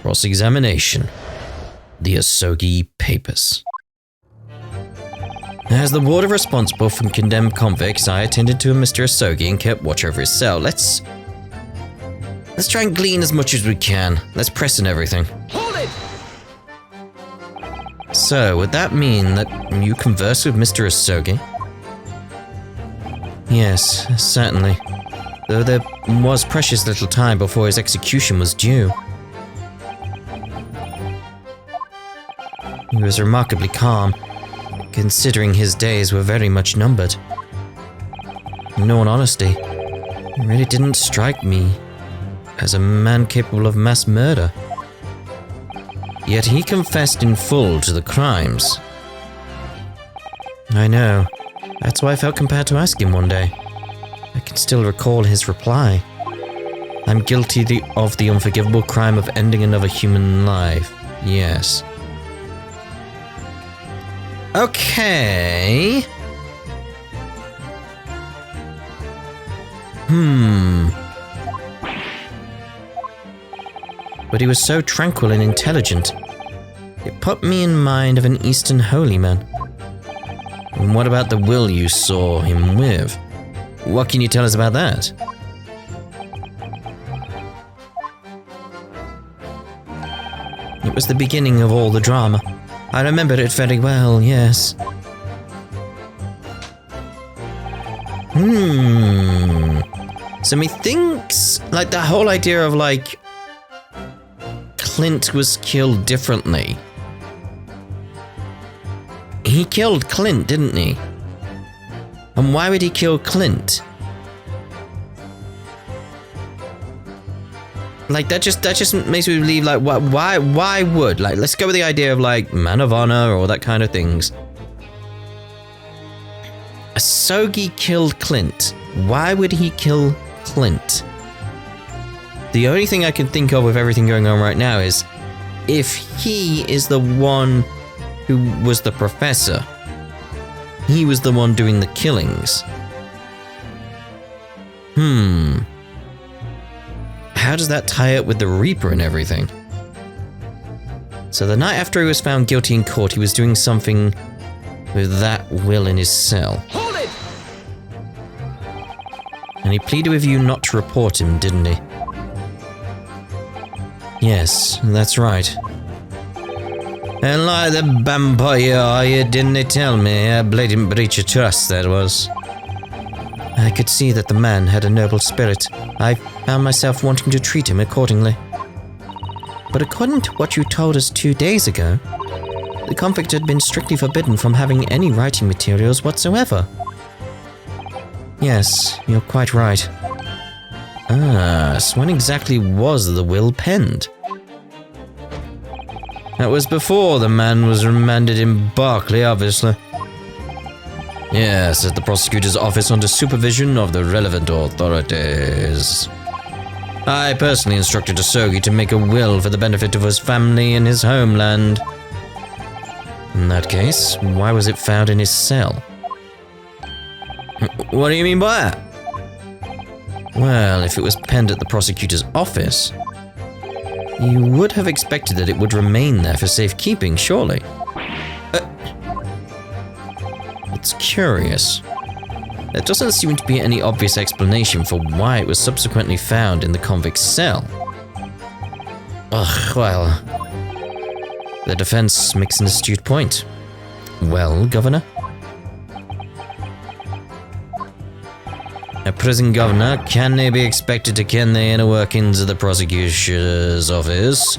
Cross-examination. The Asogi Papers. As the warder responsible for condemned convicts, I attended to Mr. Asogi and kept watch over his cell. Let's try and glean as much as we can. Let's press in everything. Hold it! So, would that mean that you converse with Mr. Asogi? Yes, certainly. Though there was precious little time before his execution was due. He was remarkably calm, considering his days were very much numbered. In all honesty, he really didn't strike me as a man capable of mass murder. Yet he confessed in full to the crimes. I know. That's why I felt compelled to ask him one day. I can still recall his reply. I'm guilty of the unforgivable crime of ending another human life. Yes. Okay. But he was so tranquil and intelligent. It put me in mind of an Eastern holy man. And what about the will you saw him with? What can you tell us about that? It was the beginning of all the drama. I remember it very well, yes. So methinks, like, the whole idea of, like, Clint was killed differently. He killed Clint, didn't he? And why would he kill Clint? Like, that just makes me believe, like, why would, like, let's go with the idea of, like, man of honor or that kind of things. Asogi killed Clint. Why would he kill Clint? The only thing I can think of with everything going on right now is if he is the one who was the professor, he was the one doing the killings. How does that tie up with the Reaper and everything? So the night after he was found guilty in court, he was doing something with that will in his cell. Hold it! And he pleaded with you not to report him, didn't he? Yes, that's right. And like the vampire, you didn't tell me a blatant breach of trust that was. I could see that the man had a noble spirit. I found myself wanting to treat him accordingly. But according to what you told us 2 days ago, the convict had been strictly forbidden from having any writing materials whatsoever. Yes, you're quite right. So when exactly was the will penned? That was before the man was remanded in Berkeley, obviously. Yes, at the prosecutor's office under supervision of the relevant authorities. I personally instructed Asogi to make a will for the benefit of his family and his homeland. In that case, why was it found in his cell? What do you mean by that? Well, if it was penned at the prosecutor's office, you would have expected that it would remain there for safekeeping, surely. It's curious. There doesn't seem to be any obvious explanation for why it was subsequently found in the convict's cell. Well, the defense makes an astute point. Well, Governor? A prison governor, can they be expected to ken the inner workings of the prosecutor's office?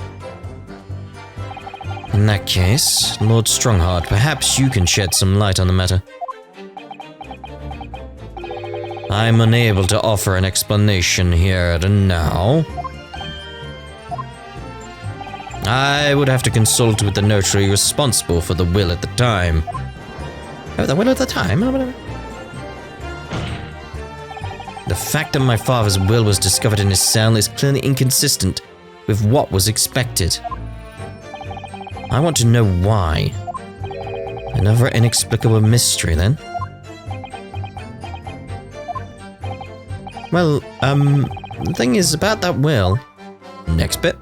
In that case, Lord Strongheart, perhaps you can shed some light on the matter. I'm unable to offer an explanation here and now. I would have to consult with the notary responsible for the will at the time. Oh, the will at the time? The fact that my father's will was discovered in his cell is clearly inconsistent with what was expected. I want to know why. Another inexplicable mystery, then. Well, the thing is about that will. Next bit.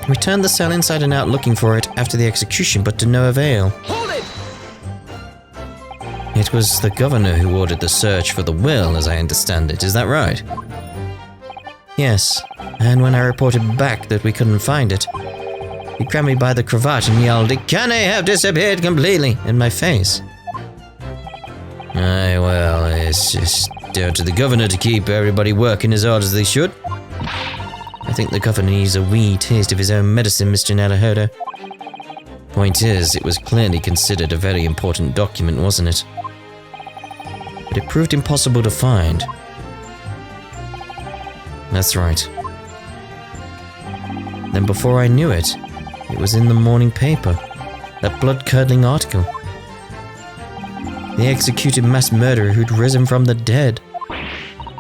We turned the cell inside and out looking for it after the execution, but to no avail. Hold it! It was the governor who ordered the search for the will, as I understand it. Is that right? Yes, and when I reported back that we couldn't find it, he grabbed me by the cravat and yelled, "It can't have disappeared completely," in my face. Aye, well, it's just down to the governor to keep everybody working as hard as they should. I think the governor needs a wee taste of his own medicine, Mr. Naruhodo. Point is, it was clearly considered a very important document, wasn't it? But it proved impossible to find. That's right. Then before I knew it, it was in the morning paper. That blood-curdling article. The executed mass murderer who'd risen from the dead.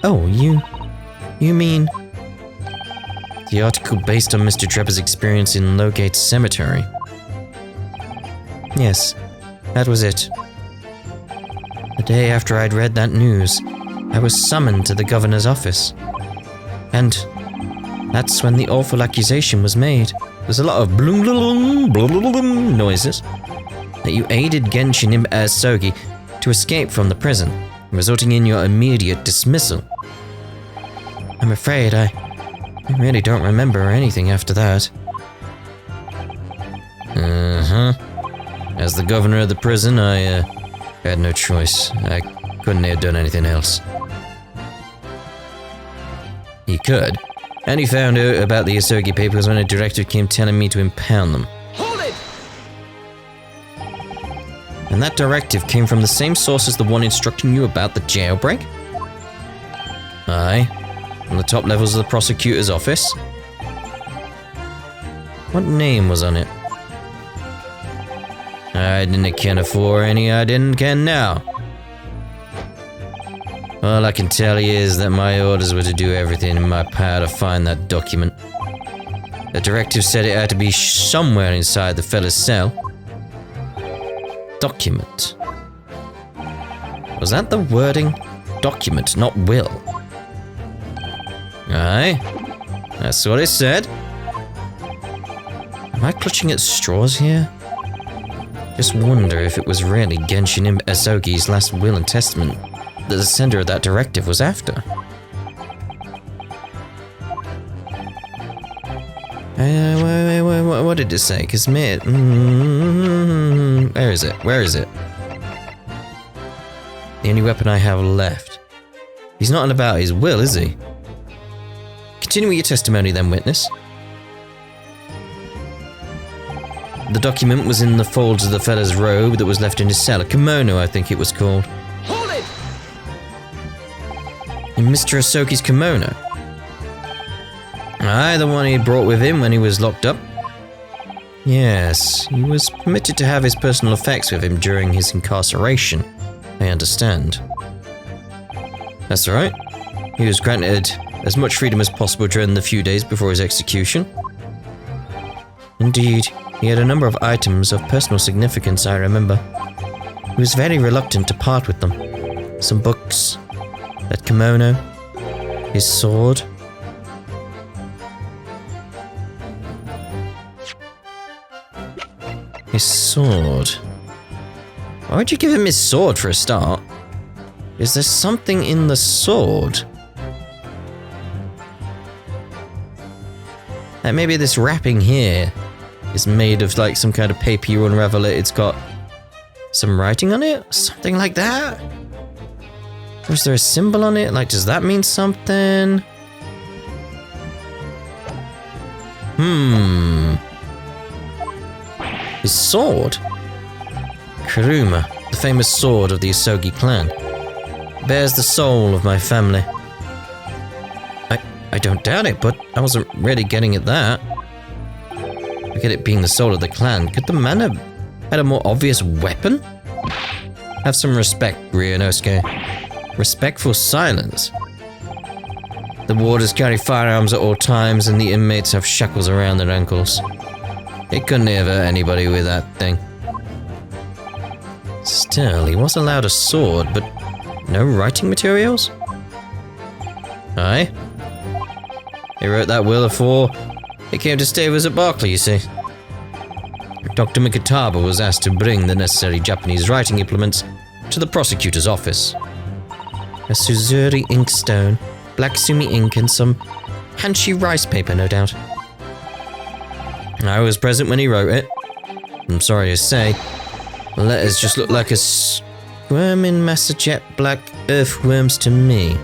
Oh, you mean... The article based on Mr. Trevor's experience in Lowgate Cemetery. Yes, that was it. The day after I'd read that news, I was summoned to the governor's office. And that's when the awful accusation was made. There's a lot of bloom bloom bloom bloom bloom noises. That you aided Genshin Asogi to escape from the prison, resulting in your immediate dismissal. I'm afraid I really don't remember anything after that. As the governor of the prison, I had no choice. I couldn't have done anything else. He could. And he found out about the Asogi papers when a directive came telling me to impound them. Hold it! And that directive came from the same source as the one instructing you about the jailbreak? Aye. From the top levels of the prosecutor's office? What name was on it? I didn't care for any I didn't care now. All I can tell you is that my orders were to do everything in my power to find that document. The directive said it had to be somewhere inside the fella's cell. Document. Was that the wording? Document, not will. Aye, that's what it said. Am I clutching at straws here? Just wonder if it was really Genshin Asogi's last will and testament that the sender of that directive was after. What did it say? Cause where is it? Where is it? The only weapon I have left. He's not about his will, is he? Continue your testimony then, witness. The document was in the folds of the fella's robe that was left in his cell. A kimono, I think it was called. Hold it! In Mr. Asogi's kimono? Aye, the one he brought with him when he was locked up. Yes, he was permitted to have his personal effects with him during his incarceration. I understand. That's right. He was granted as much freedom as possible during the few days before his execution. Indeed, he had a number of items of personal significance, I remember. He was very reluctant to part with them. Some books, that kimono, his sword. His sword. Why would you give him his sword for a start? Is there something in the sword? Like maybe this wrapping here is made of like some kind of paper, you unravel it, it's got some writing on it? Something like that? Or is there a symbol on it? Like, does that mean something? His sword? Kuruma, the famous sword of the Asogi clan. Bears the soul of my family. I don't doubt it, but I wasn't really getting at that. Forget it being the soul of the clan. Could the man have had a more obvious weapon? Have some respect, Ryunosuke. Respectful silence. The warders carry firearms at all times, and the inmates have shackles around their ankles. It couldn't have hurt anybody with that thing. Still, he was allowed a sword, but no writing materials? Aye. He wrote that will for He came to stay with us at Berkeley, you see. Dr. Mikitaba was asked to bring the necessary Japanese writing implements to the prosecutor's office. A Suzuri inkstone, black sumi ink, and some Hanshi rice paper, no doubt. I was present when he wrote it. I'm sorry to say, the letters just look like a squirming massajet black earthworms to me.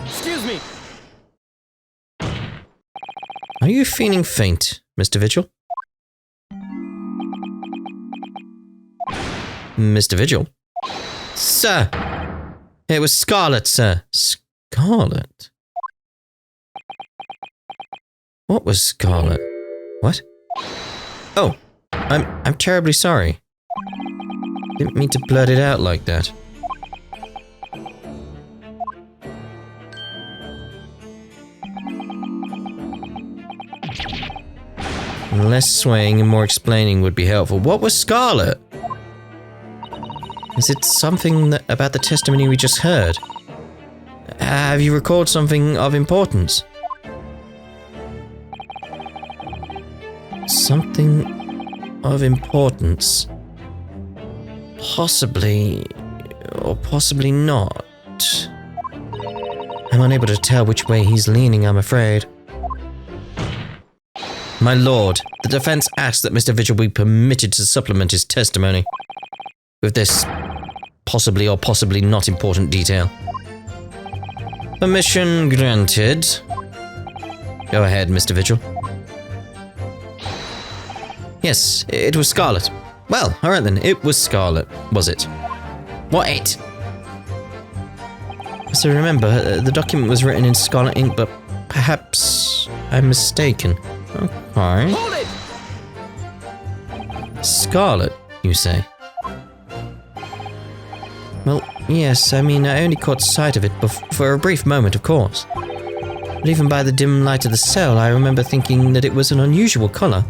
Excuse me. Are you feeling faint, Mr. Vigil? Mr. Vigil? Sir! It was Scarlet, sir. Scarlet? What was Scarlet? What? Oh, I'm terribly sorry. Didn't mean to blurt it out like that. Less swaying and more explaining would be helpful. What was Scarlet? Is it something about the testimony we just heard? Have you recalled something of importance? Something of importance? Possibly, or possibly not. I'm unable to tell which way he's leaning, I'm afraid. My lord, the defense asks that Mr. Vigil be permitted to supplement his testimony with this possibly or possibly not important detail. Permission granted. Go ahead, Mr. Vigil. Yes, it was Scarlet. Well, alright then, it was Scarlet, was it? What it? So remember, the document was written in Scarlet ink, but perhaps I'm mistaken. Okay. Hold it! Scarlet, you say? Well, yes, I mean, I only caught sight of it for a brief moment, of course. But even by the dim light of the cell, I remember thinking that it was an unusual colour.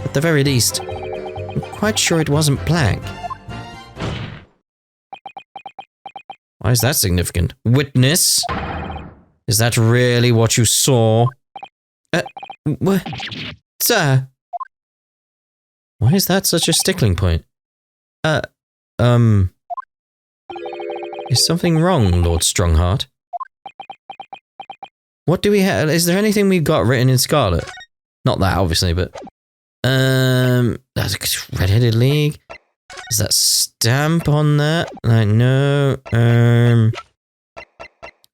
At the very least, I'm quite sure it wasn't black. Why is that significant? Witness? Is that really what you saw? What? Sir? Why is that such a stickling point? Is something wrong, Lord Strongheart? What do we have? Is there anything we've got written in Scarlet? Not that, obviously, but... That's a Red-Headed League. Is that stamp on that? Like, no,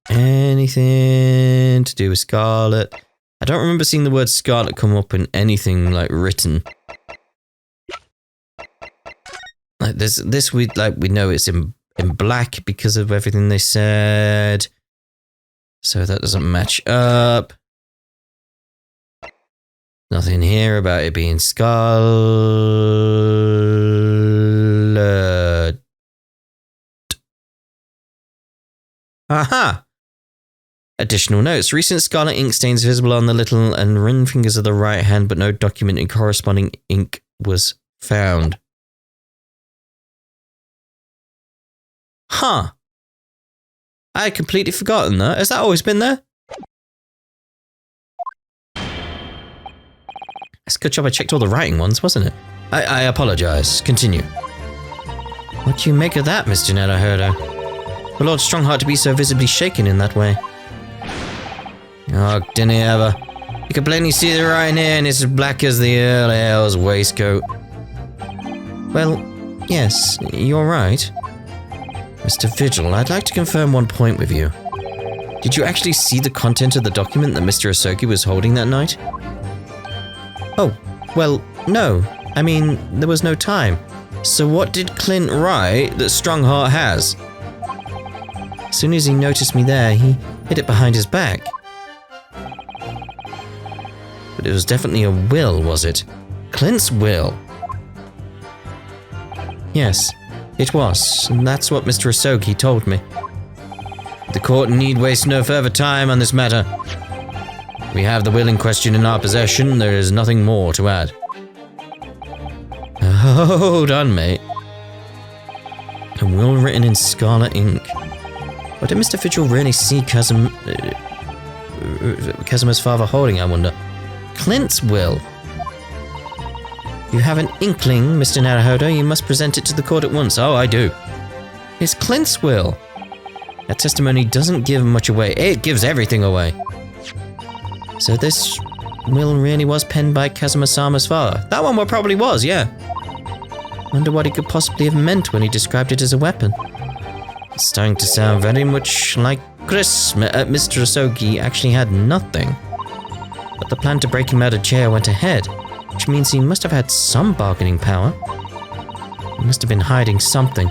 anything to do with Scarlet? I don't remember seeing the word Scarlet come up in anything, like, written. Like, this we know it's in black because of everything they said. So that doesn't match up. Nothing here about it being Scarlet. Aha! Additional notes. Recent Scarlet ink stains visible on the little and ring fingers of the right hand, but no document in corresponding ink was found. Huh. I had completely forgotten that. Has that always been there? It's a good job I checked all the writing ones, wasn't it? I apologize. Continue. What do you make of that, Mr. Naruhodo? For Lord Strongheart to be so visibly shaken in that way. Oh, didn't he ever? You can plainly see the writing here, and it's as black as the Earl Hale's waistcoat. Well, yes, you're right. Mr. Vigil, I'd like to confirm one point with you. Did you actually see the content of the document that Mr. Asogi was holding that night? Oh, well, no. I mean, there was no time. So what did Clint write that Strongheart has? As soon as he noticed me there, he hid it behind his back. But it was definitely a will, was it? Clint's will? Yes, it was, and that's what Mr. Asogi told me. The court need waste no further time on this matter. We have the will in question in our possession. There is nothing more to add. Hold on, mate. A will written in Scarlet ink. What did Mr. Vigil really see Kazuma's father holding, I wonder? Clint's will. You have an inkling, Mr. Naruhodo. You must present it to the court at once. Oh, I do. It's Clint's will. That testimony doesn't give much away. It gives everything away. So this will really was penned by Kazuma-sama's father. That one probably was, yeah. Wonder what he could possibly have meant when he described it as a weapon. It's starting to sound very much like Chris. Mr. Asogi actually had nothing. But the plan to break him out of jail went ahead, which means he must have had some bargaining power. He must have been hiding something.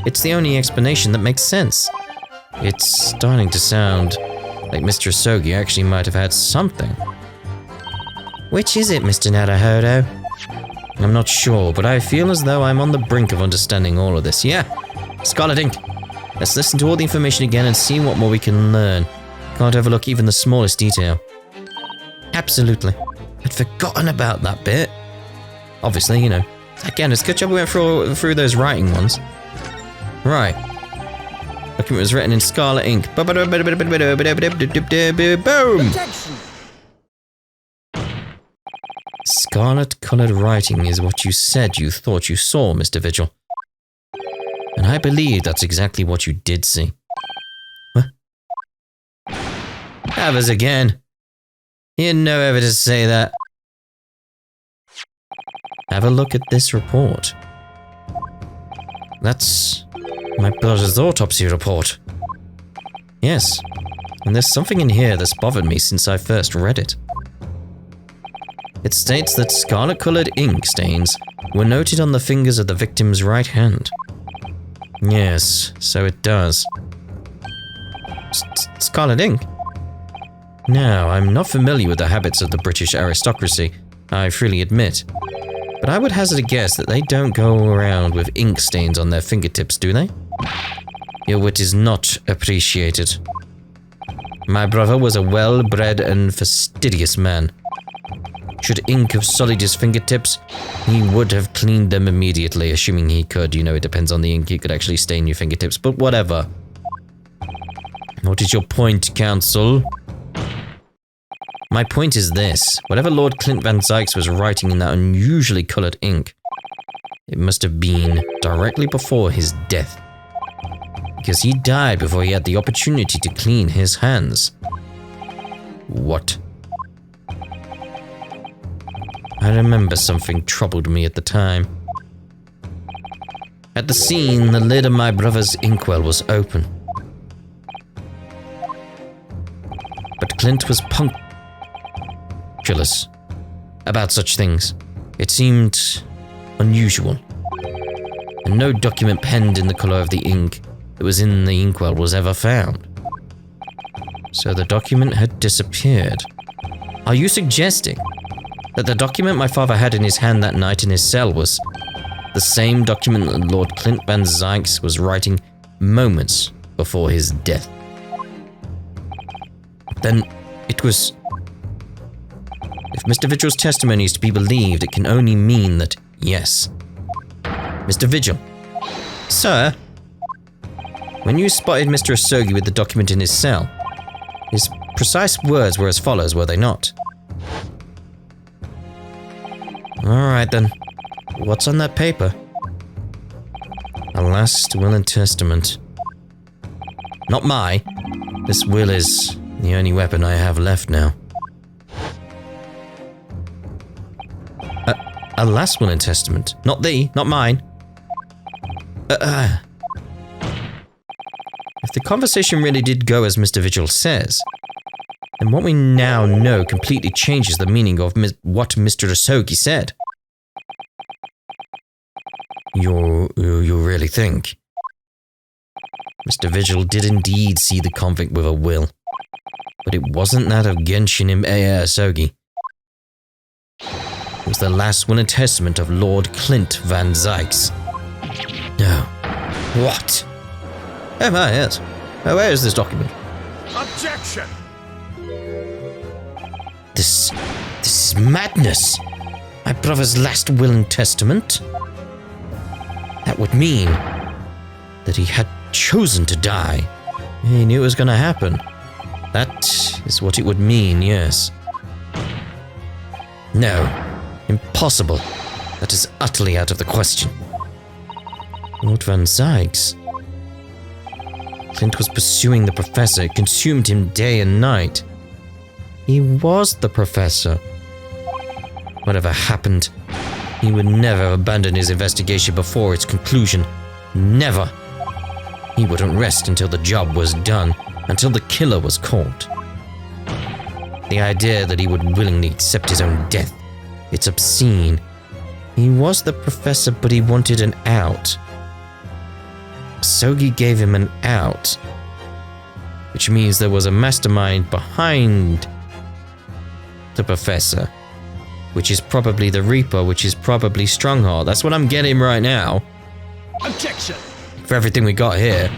It's the only explanation that makes sense. It's starting to sound like Mr. Asogi actually might have had something. Which is it, Mr. Naruhodo? I'm not sure, but I feel as though I'm on the brink of understanding all of this. Yeah, Scarlet Ink. Let's listen to all the information again and see what more we can learn. Can't overlook even the smallest detail. Absolutely. I'd forgotten about that bit. Obviously, you know. Again, it's a good job we went through those writing ones. Right. Document was written in Scarlet Ink. Boom! Scarlet-coloured writing is what you said you thought you saw, Mr. Vigil. And I believe that's exactly what you did see. What? Have us again. You had no evidence to say that. Have a look at this report. That's my brother's autopsy report. Yes, and there's something in here that's bothered me since I first read it. It states that scarlet-coloured ink stains were noted on the fingers of the victim's right hand. Yes, so it does. Scarlet ink? Now, I'm not familiar with the habits of the British aristocracy, I freely admit. But I would hazard a guess that they don't go around with ink stains on their fingertips, do they? Your wit is not appreciated. My brother was a well-bred and fastidious man. Should ink have sullied his fingertips, he would have cleaned them immediately, assuming he could. You know, it depends on the ink. He could actually stain your fingertips, but whatever. What is your point, counsel? My point is this. Whatever Lord Clint Van Zykes was writing in that unusually coloured ink, it must have been directly before his death. Because he died before he had the opportunity to clean his hands. What? I remember something troubled me at the time. At the scene, the lid of my brother's inkwell was open. But Clint was punctilious about such things. It seemed unusual. And no document penned in the colour of the ink that was in the inkwell was ever found. So the document had disappeared. Are you suggesting that the document my father had in his hand that night in his cell was the same document that Lord Clint Van Zykes was writing moments before his death? Then it was... If Mr. Vigil's testimony is to be believed, it can only mean that, yes. Mr. Vigil. Sir? When you spotted Mr. Asogi with the document in his cell, his precise words were as follows, were they not? Alright then. What's on that paper? A last will and testament. Not my. This will is the only weapon I have left now. A last will and testament. Not thee, not mine. If the conversation really did go as Mr. Vigil says, then what we now know completely changes the meaning of what Mr. Asogi said. You really think? Mr. Vigil did indeed see the convict with a will, but it wasn't that of Genshin Asogi. It was the last will and testament of Lord Clint Van Zykes. No. What? Oh my, yes. Oh, where is this document? Objection! This is madness. My brother's last will and testament? That would mean that he had chosen to die. He knew it was going to happen. That is what it would mean, yes. No. Impossible. That is utterly out of the question. Lord Van Zykes? Clint was pursuing the professor. It consumed him day and night. He was the professor. Whatever happened, he would never abandon his investigation before its conclusion. Never. He wouldn't rest until the job was done, until the killer was caught. The idea that he would willingly accept his own death, it's obscene. He was the professor, but he wanted an out. Sogi gave him an out, which means there was a mastermind behind the professor, which is probably the Reaper, which is probably Strongheart. That's what I'm getting right now. Objection! For everything we got here.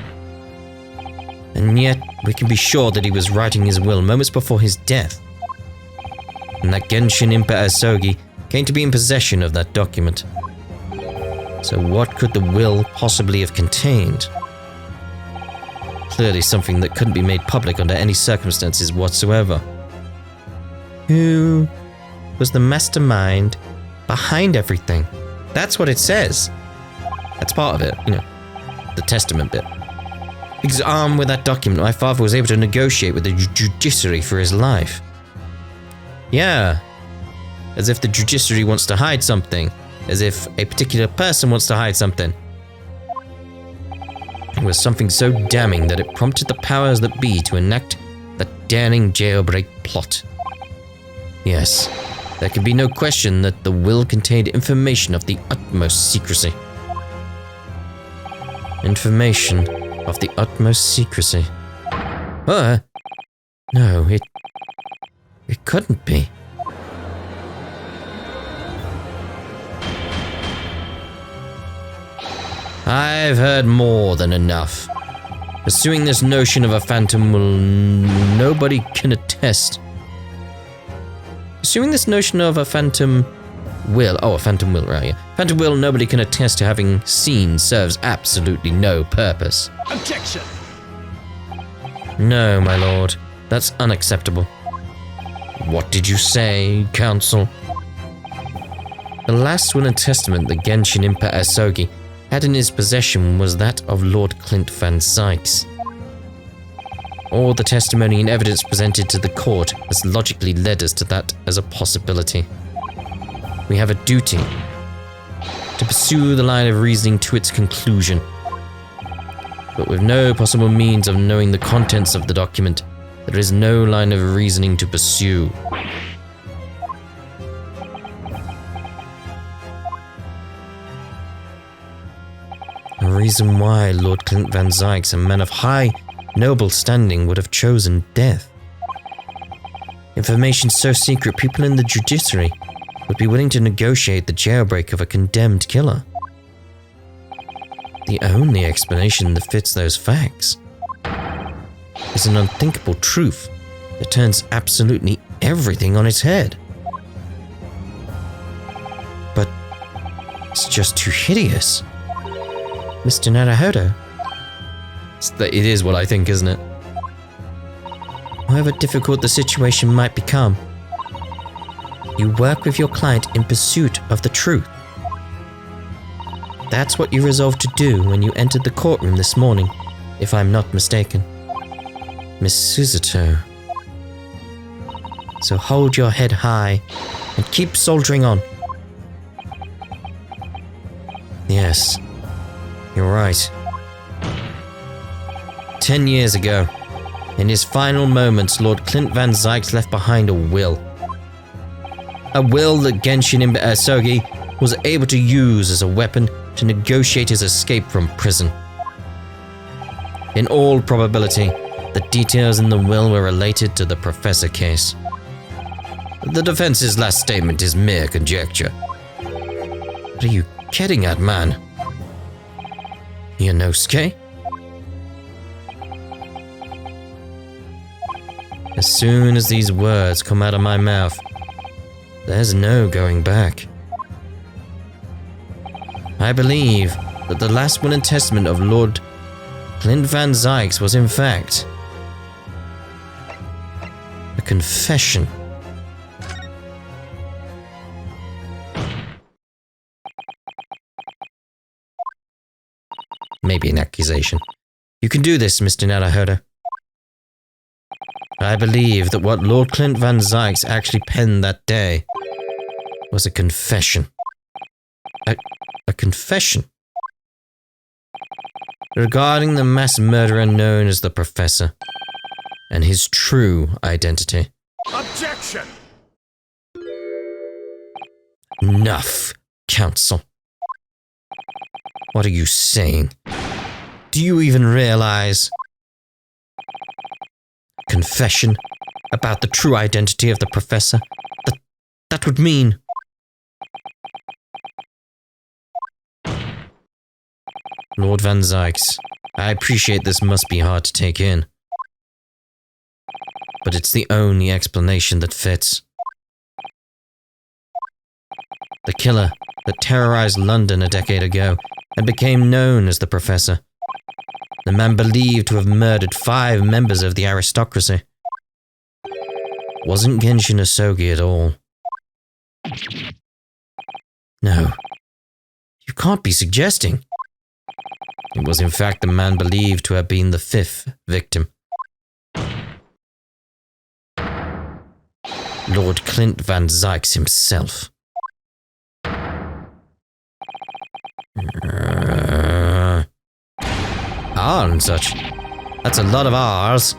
And yet, we can be sure that he was writing his will moments before his death. And that Genshin Impa Asogi came to be in possession of that document. So what could the will possibly have contained? Clearly something that couldn't be made public under any circumstances whatsoever. Who was the mastermind behind everything? That's what it says. That's part of it, you know, the testament bit. Because armed with that document, my father was able to negotiate with the judiciary for his life. Yeah, as if the judiciary wants to hide something. As if a particular person wants to hide something. It was something so damning that it prompted the powers that be to enact the daring jailbreak plot. Yes, there can be no question that the will contained information of the utmost secrecy. Information of the utmost secrecy. No, it couldn't be. I've heard more than enough. Pursuing this notion of a phantom will nobody can attest. Pursuing this notion of a phantom will, a phantom will, right, yeah. Phantom will nobody can attest to having seen serves absolutely no purpose. Objection! No, my lord, that's unacceptable. What did you say, counsel? The last will and testament that Genshin Impa Asogi had in his possession was that of Lord Clint Van Zykes. All the testimony and evidence presented to the court has logically led us to that as a possibility. We have a duty to pursue the line of reasoning to its conclusion, but with no possible means of knowing the contents of the document, there is no line of reasoning to pursue. A reason why Lord Clint Van Zykes, a man of high, noble standing, would have chosen death. Information so secret, people in the judiciary would be willing to negotiate the jailbreak of a condemned killer. The only explanation that fits those facts is an unthinkable truth that turns absolutely everything on its head. But it's just too hideous. Mr. Naruhodo. It is what I think, isn't it? However difficult the situation might become, you work with your client in pursuit of the truth. That's what you resolved to do when you entered the courtroom this morning, if I'm not mistaken. Miss Suzuto. So hold your head high and keep soldiering on. Yes. You're right. 10 years ago, in his final moments, Lord Clint Van Zykes left behind a will. A will that Genshin Impa Asogi was able to use as a weapon to negotiate his escape from prison. In all probability, the details in the will were related to the Professor case. The defense's last statement is mere conjecture. What are you getting at, man? Yonosuke? As soon as these words come out of my mouth, there's no going back. I believe that the last will and testament of Lord Clint Van Zykes was in fact a confession. maybe an accusation. You can do this, Mr. Naruhodo. I believe that what Lord Clint Van Zykes actually penned that day was a confession. A confession? Regarding the mass murderer known as the Professor, and his true identity. Objection! Enough, Counsel. What are you saying? Do you even realize? Confession about the true identity of the Professor? That would mean... Lord Van Zykes, I appreciate this must be hard to take in. But it's the only explanation that fits. The killer that terrorized London a decade ago and became known as the Professor. The man believed to have murdered 5 members of the aristocracy. Wasn't Genshin Asogi at all. No. You can't be suggesting. It was in fact the man believed to have been the 5th victim. Lord Clint Van Zykes himself. R and such. That's a lot of R's.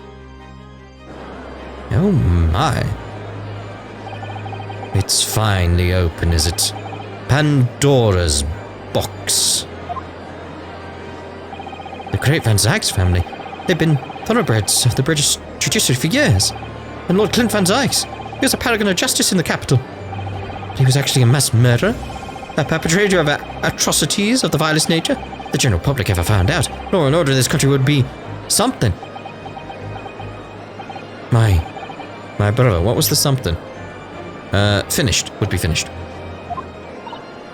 Oh my. It's finally open, is it? Pandora's box. The great Van Zykes family. They've been thoroughbreds of the British judiciary for years. And Lord Clint Van Zykes, he was a paragon of justice in the capital. But he was actually a mass murderer, a perpetrator of atrocities of the vilest nature. The general public ever found out, law and order in this country would be something. My brother, what was the something? Finished. Would be finished.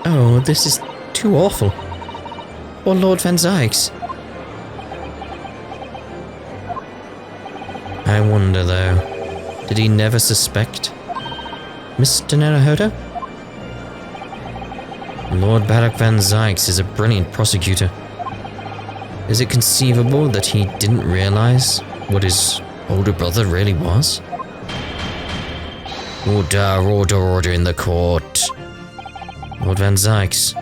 Oh, this is too awful. Or Lord Van Zykes. I wonder, though, did he never suspect? Mr. Naruhodo? Lord Barak Van Zykes is a brilliant prosecutor. Is it conceivable that he didn't realize what his older brother really was? Order, order, order in the court. Lord Van Zykes.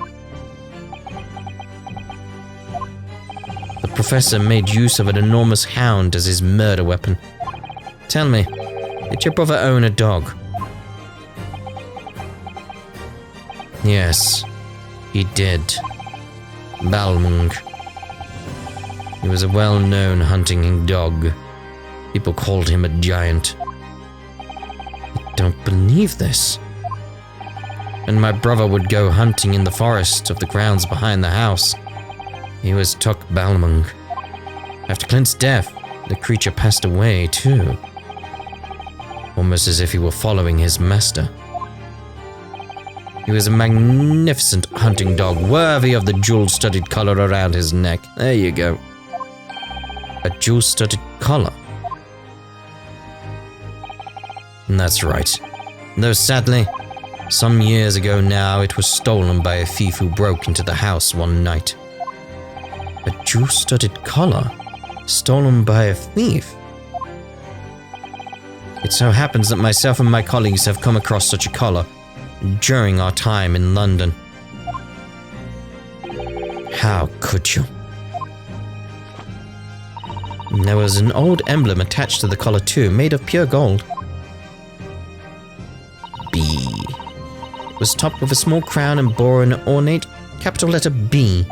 The Professor made use of an enormous hound as his murder weapon. Tell me, did your brother own a dog? Yes, he did. Balmung. He was a well-known hunting dog. People called him a giant. I don't believe this. When my brother would go hunting in the forest of the grounds behind the house, he was Tuck Balmung. After Clint's death, the creature passed away too. Almost as if he were following his master. He was a magnificent hunting dog, worthy of the jewel-studded collar around his neck. There you go. A jewel-studded collar. And that's right. Though sadly, some years ago now, it was stolen by a thief who broke into the house one night. A jewel-studded collar? Stolen by a thief? It so happens that myself and my colleagues have come across such a collar during our time in London. How could you? There was an old emblem attached to the collar too, made of pure gold. B. It was topped with a small crown and bore an ornate capital letter B.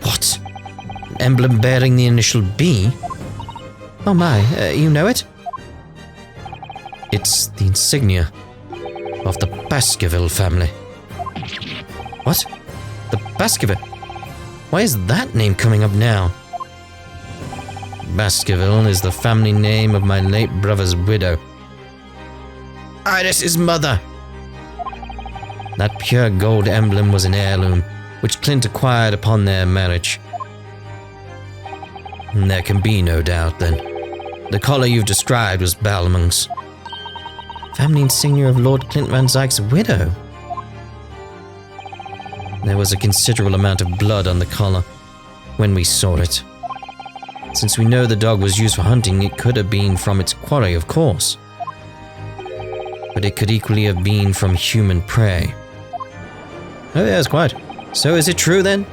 What? An emblem bearing the initial B? Oh my, you know it? It's the insignia of the Baskerville family. What? The Baskerville? Why is that name coming up now? Baskerville is the family name of my late brother's widow. Iris's mother! That pure gold emblem was an heirloom, which Clint acquired upon their marriage. And there can be no doubt, then. The collar you've described was Balmung's. Family insignia of Lord Clint Van Zykes' widow. There was a considerable amount of blood on the collar. when we saw it. Since we know the dog was used for hunting, it could have been from its quarry, of course. But it could equally have been from human prey. Oh yes, quite. So is it true then?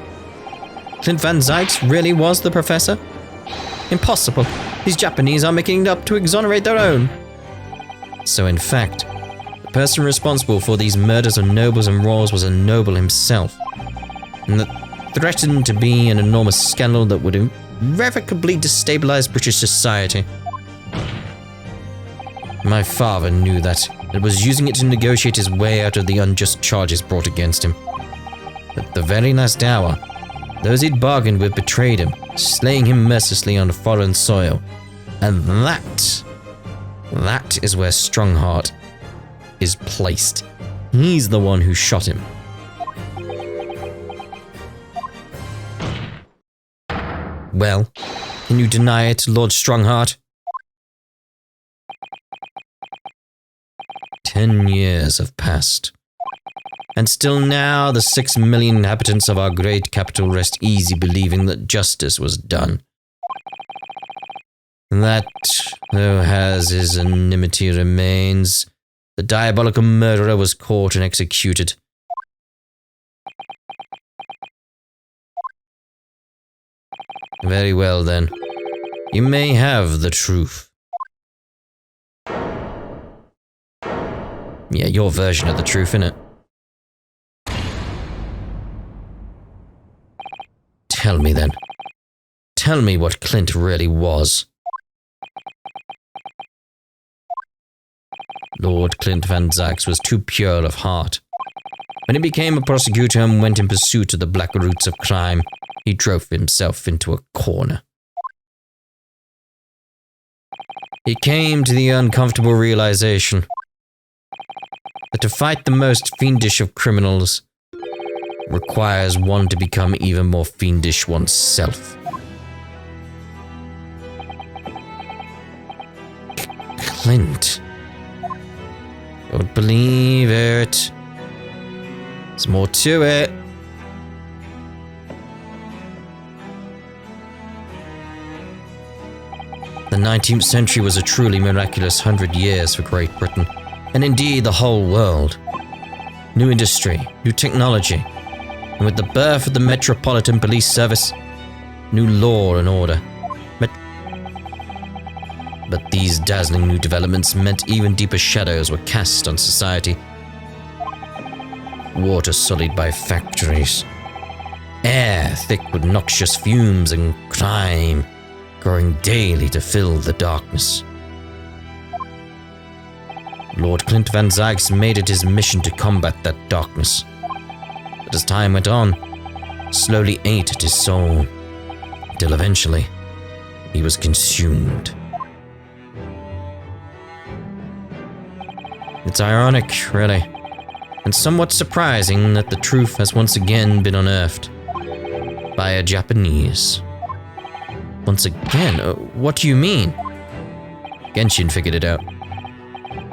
Clint Van Zyks really was the professor? Impossible. These Japanese are making it up to exonerate their own. So in fact, the person responsible for these murders of nobles and royals was a noble himself, and that threatened to be an enormous scandal that would irrevocably destabilize British society. My father knew that, and was using it to negotiate his way out of the unjust charges brought against him. But at the very last hour, those he'd bargained with betrayed him, slaying him mercilessly on foreign soil. And that is where Strongheart is placed. He's the one who shot him. Well, can you deny it, Lord Strongheart? 10 years have passed. And still now the 6 million inhabitants of our great capital rest easy believing that justice was done. That, though has his enmity remains, the diabolical murderer was caught and executed. Very well then. You may have the truth. Yeah, your version of the truth, innit? Tell me then. Tell me what Clint really was. Lord Clint Van Zyks was too pure of heart. When he became a prosecutor and went in pursuit of the black roots of crime, he drove himself into a corner. He came to the uncomfortable realization that to fight the most fiendish of criminals requires one to become even more fiendish oneself. Clint. Don't believe it. There's more to it. The 19th century was a truly miraculous 100 years for Great Britain, and indeed the whole world. New industry, new technology, and with the birth of the Metropolitan Police Service, new law and order. But these dazzling new developments meant even deeper shadows were cast on society. Water sullied by factories. Air thick with noxious fumes and crime, growing daily to fill the darkness. Lord Clint Van Zyks made it his mission to combat that darkness. But as time went on, slowly ate at his soul, till eventually he was consumed. It's ironic, really, and somewhat surprising that the truth has once again been unearthed by a Japanese. Once again? What do you mean? Genshin figured it out.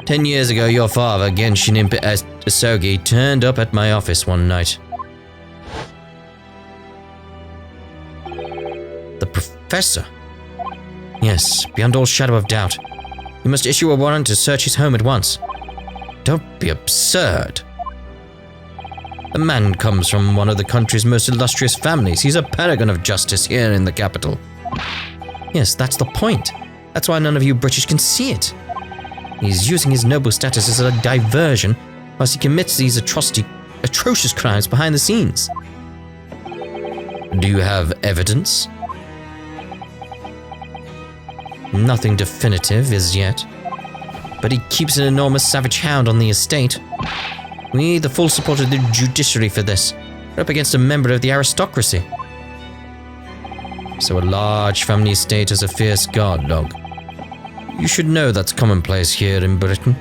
10 years ago, your father, Genshin Asogi, turned up at my office one night. The professor? Yes, beyond all shadow of doubt. You must issue a warrant to search his home at once. Don't be absurd. The man comes from one of the country's most illustrious families. He's a paragon of justice here in the capital. Yes, that's the point. That's why none of you British can see it. He's using his noble status as a diversion whilst he commits these atrocious crimes behind the scenes. Do you have evidence? Nothing definitive as yet. But he keeps an enormous savage hound on the estate. We need the full support of the judiciary for this. We're up against a member of the aristocracy. So a large family estate has a fierce guard dog. You should know that's commonplace here in Britain.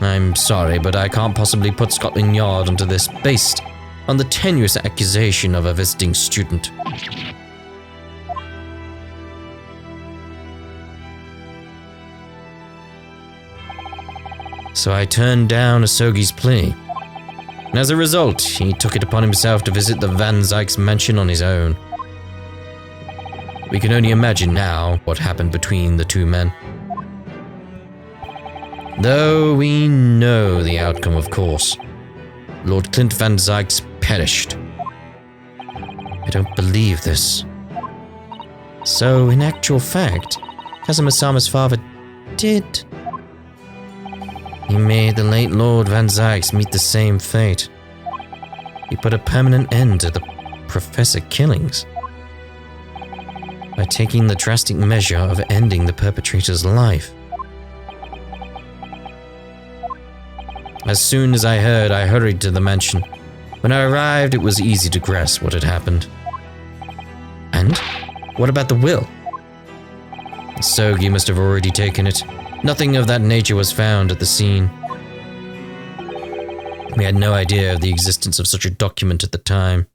I'm sorry, but I can't possibly put Scotland Yard onto this based on the tenuous accusation of a visiting student. So I turned down Asogi's plea. And as a result, he took it upon himself to visit the Van Zykes mansion on his own. We can only imagine now what happened between the two men. Though we know the outcome, of course. Lord Clint Van Zykes perished. I don't believe this. So, in actual fact, Kazuma-sama's father did. He made the late Lord Van Zykes meet the same fate. He put a permanent end to the professor killings by taking the drastic measure of ending the perpetrator's life. As soon as I heard, I hurried to the mansion. When I arrived, it was easy to grasp what had happened. And? What about the will? Sogi must have already taken it. Nothing of that nature was found at the scene. We had no idea of the existence of such a document at the time.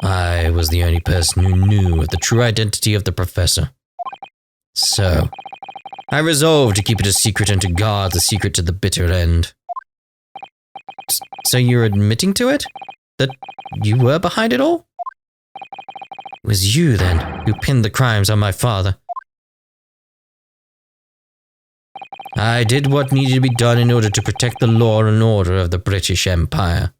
I was the only person who knew of the true identity of the professor. So, I resolved to keep it a secret and to guard the secret to the bitter end. So you're admitting to it? That you were behind it all? It was you, then, who pinned the crimes on my father. I did what needed to be done in order to protect the law and order of the British Empire.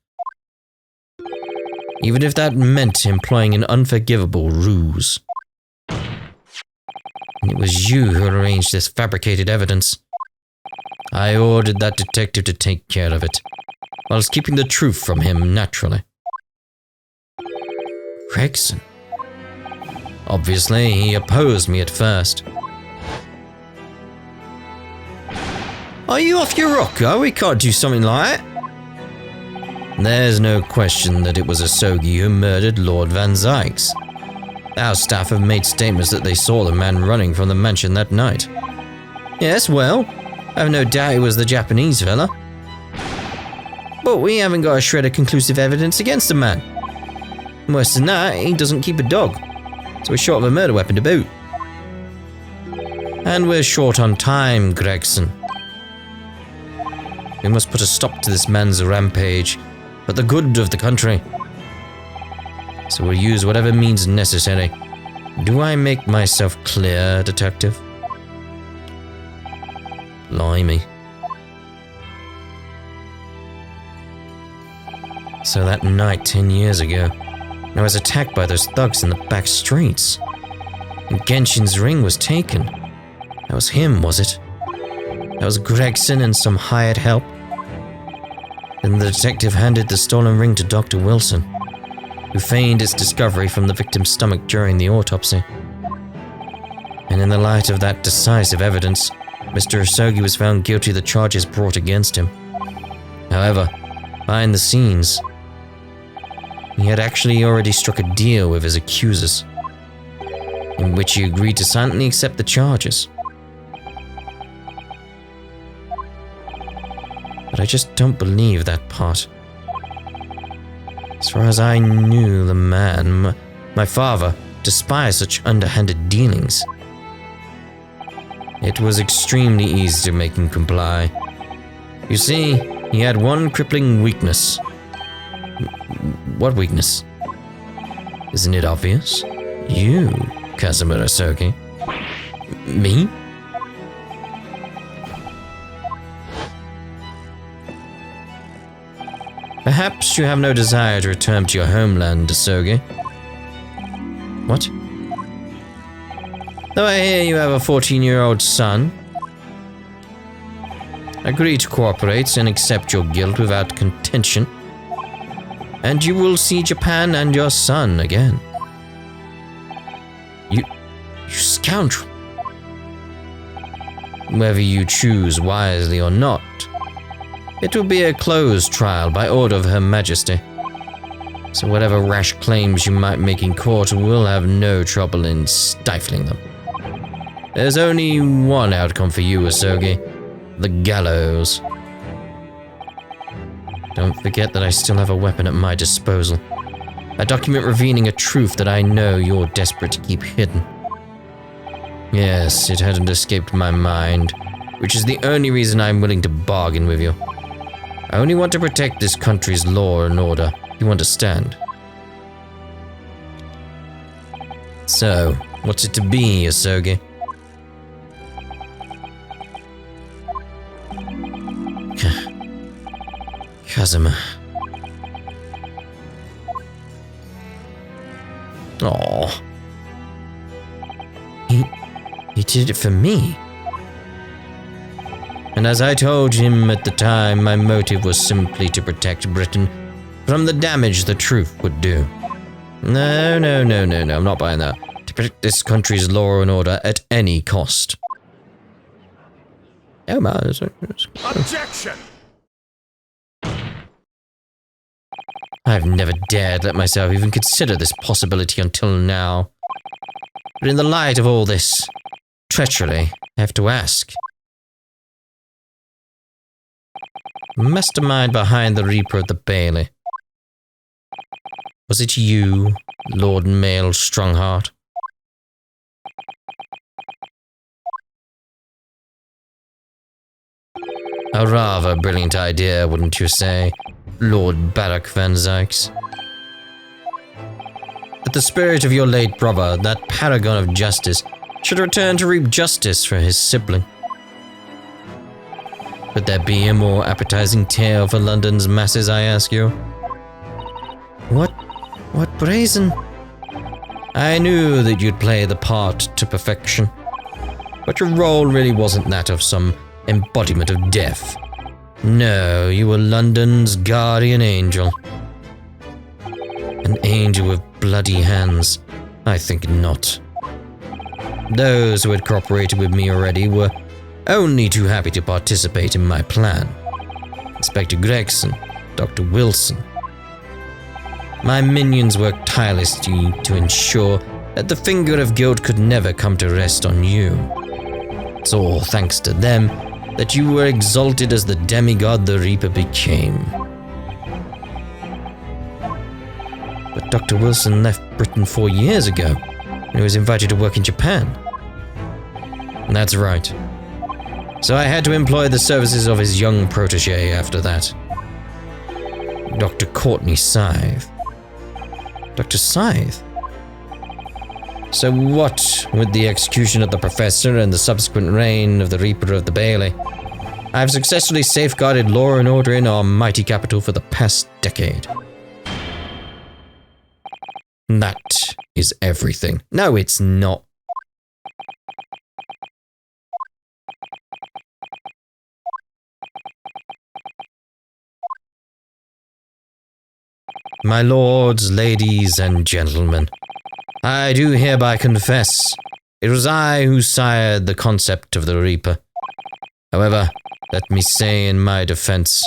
Even if that meant employing an unforgivable ruse. And it was you who arranged this fabricated evidence. I ordered that detective to take care of it, whilst keeping the truth from him naturally. Gregson. Obviously, he opposed me at first. Are you off your rocker? We can't do something like that. There's no question that it was Asogi who murdered Lord Van Zykes. Our staff have made statements that they saw the man running from the mansion that night. Yes, well, I have no doubt it was the Japanese fella. But we haven't got a shred of conclusive evidence against the man. Worse than that, he doesn't keep a dog, so we're short of a murder weapon to boot. And we're short on time, Gregson. We must put a stop to this man's rampage, for the good of the country. So we'll use whatever means necessary. Do I make myself clear, detective? Blimey. So that night 10 years ago, I was attacked by those thugs in the back streets. And Genshin's ring was taken. That was him, was it? That was Gregson and some hired help? Then the detective handed the stolen ring to Dr. Wilson, who feigned its discovery from the victim's stomach during the autopsy. And in the light of that decisive evidence, Mr. Asogi was found guilty of the charges brought against him. However, behind the scenes, he had actually already struck a deal with his accusers, in which he agreed to silently accept the charges. But I just don't believe that part. As far as I knew the man, my father, despised such underhanded dealings. It was extremely easy to make him comply. You see, he had one crippling weakness. What weakness? Isn't it obvious? You, Kazuma Asogi. Me? Perhaps you have no desire to return to your homeland, Asogi. What? Though I hear you have a 14-year-old son, agree to cooperate and accept your guilt without contention, and you will see Japan and your son again. You scoundrel. Whether you choose wisely or not, it will be a closed trial by order of Her Majesty. So whatever rash claims you might make in court will have no trouble in stifling them. There's only one outcome for you, Asogi. The gallows. Don't forget that I still have a weapon at my disposal. A document revealing a truth that I know you're desperate to keep hidden. Yes, it hadn't escaped my mind, which is the only reason I'm willing to bargain with you. I only want to protect this country's law and order. You understand? So, what's it to be, Asogi? Kazuma. Aww. He did it for me. And as I told him at the time, my motive was simply to protect Britain from the damage the truth would do. No, I'm not buying that. To protect this country's law and order at any cost. Oh my... Objection! I've never dared let myself even consider this possibility until now. But in the light of all this treachery, I have to ask. Mastermind behind the Reaper of the Bailey. Was it you, Lord Mail Strongheart? A rather brilliant idea, wouldn't you say, Lord Barak van Zykes? That the spirit of your late brother, that paragon of justice, should return to reap justice for his sibling. Could there be a more appetizing tale for London's masses, I ask you? What brazen? I knew that you'd play the part to perfection, but your role really wasn't that of some embodiment of death. No, you were London's guardian angel. An angel with bloody hands? I think not. Those who had cooperated with me already were only too happy to participate in my plan. Inspector Gregson, Dr. Wilson. My minions worked tirelessly to ensure that the finger of guilt could never come to rest on you. It's all thanks to them that you were exalted as the demigod the Reaper became. But Dr. Wilson left Britain 4 years ago, and he was invited to work in Japan. That's right. So I had to employ the services of his young protege after that. Dr. Courtney Scythe. Dr. Scythe? So what with the execution of the Professor and the subsequent reign of the Reaper of the Bailey, I have successfully safeguarded law and order in our mighty capital for the past decade. That is everything. No, it's not. My lords, ladies, and gentlemen, I do hereby confess, it was I who sired the concept of the Reaper. However, let me say in my defense,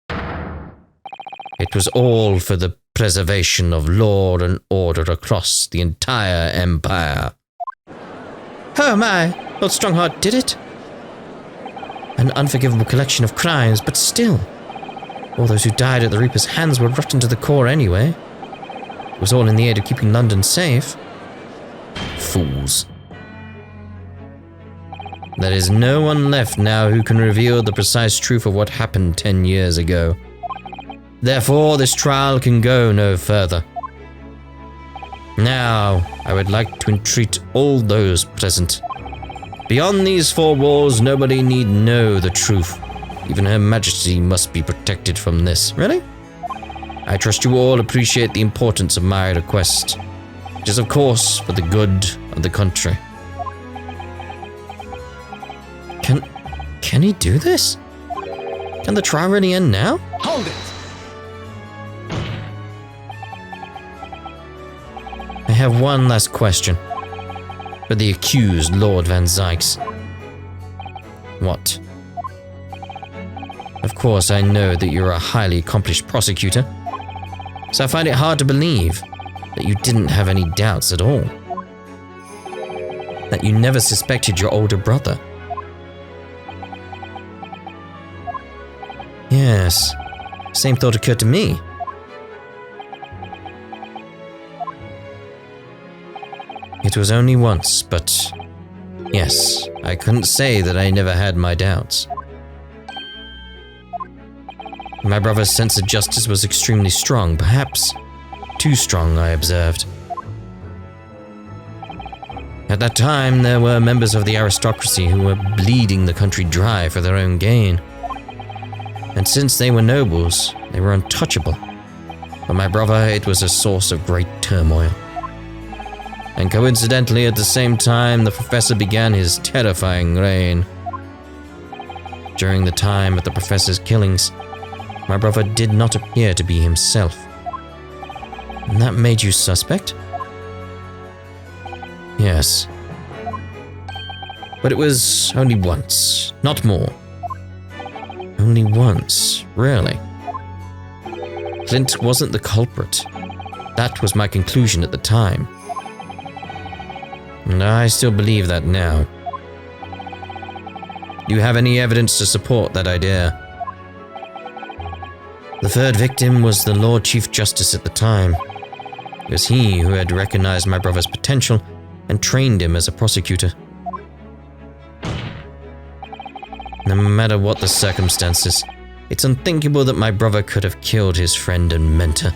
it was all for the preservation of law and order across the entire empire. Oh my, Lord Strongheart did it? An unforgivable collection of crimes, but still, all those who died at the Reaper's hands were rotten to the core anyway. It was all in the aid of keeping London safe. Fools. There is no one left now who can reveal the precise truth of what happened 10 years ago. Therefore, this trial can go no further. Now, I would like to entreat all those present. Beyond these 4 walls, nobody need know the truth. Even Her Majesty must be protected from this. Really? I trust you all appreciate the importance of my request, which is of course for the good of the country. Can he do this? Can the trial really end now? Hold it! I have one last question. For the accused, Lord Van Zykes. What? Of course, I know that you're a highly accomplished prosecutor, so I find it hard to believe that you didn't have any doubts at all. That you never suspected your older brother. Yes, Same thought occurred to me. It was only once, but yes, I couldn't say that I never had my doubts. My brother's sense of justice was extremely strong, perhaps too strong, I observed. At that time, there were members of the aristocracy who were bleeding the country dry for their own gain. And since they were nobles, they were untouchable. For my brother, it was a source of great turmoil. And coincidentally, at the same time, the professor began his terrifying reign. During the time of the professor's killings, my brother did not appear to be himself. And that made you suspect? Yes. But it was only once, not more. Only once, really. Clint wasn't the culprit. That was my conclusion at the time. And I still believe that now. Do you have any evidence to support that idea? The third victim was the Lord Chief Justice at the time. It was he who had recognized my brother's potential and trained him as a prosecutor. No matter what the circumstances, it's unthinkable that my brother could have killed his friend and mentor.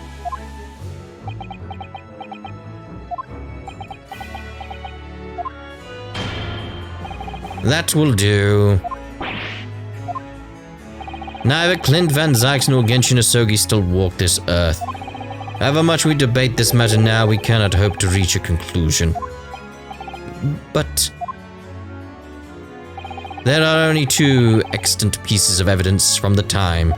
That will do. Neither Clint Van Zyx nor Genshin Asogi still walk this earth. However much we debate this matter now, we cannot hope to reach a conclusion. But there are only two extant pieces of evidence from the time.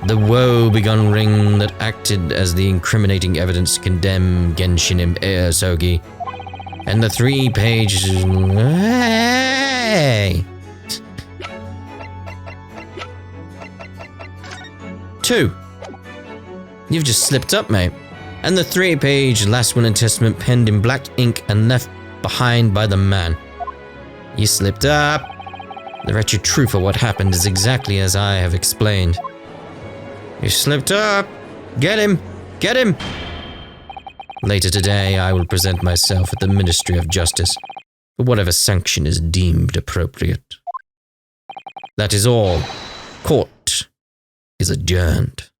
The woe-begone ring that acted as the incriminating evidence to condemn Genshin Asogi, and the 3-page... Hey! 2. You've just slipped up, mate. And the 3-page last will and testament penned in black ink and left behind by the man. You slipped up. The wretched truth of what happened is exactly as I have explained. You slipped up. Get him! Get him! Later today, I will present myself at the Ministry of Justice for whatever sanction is deemed appropriate. That is all. Court is adjourned.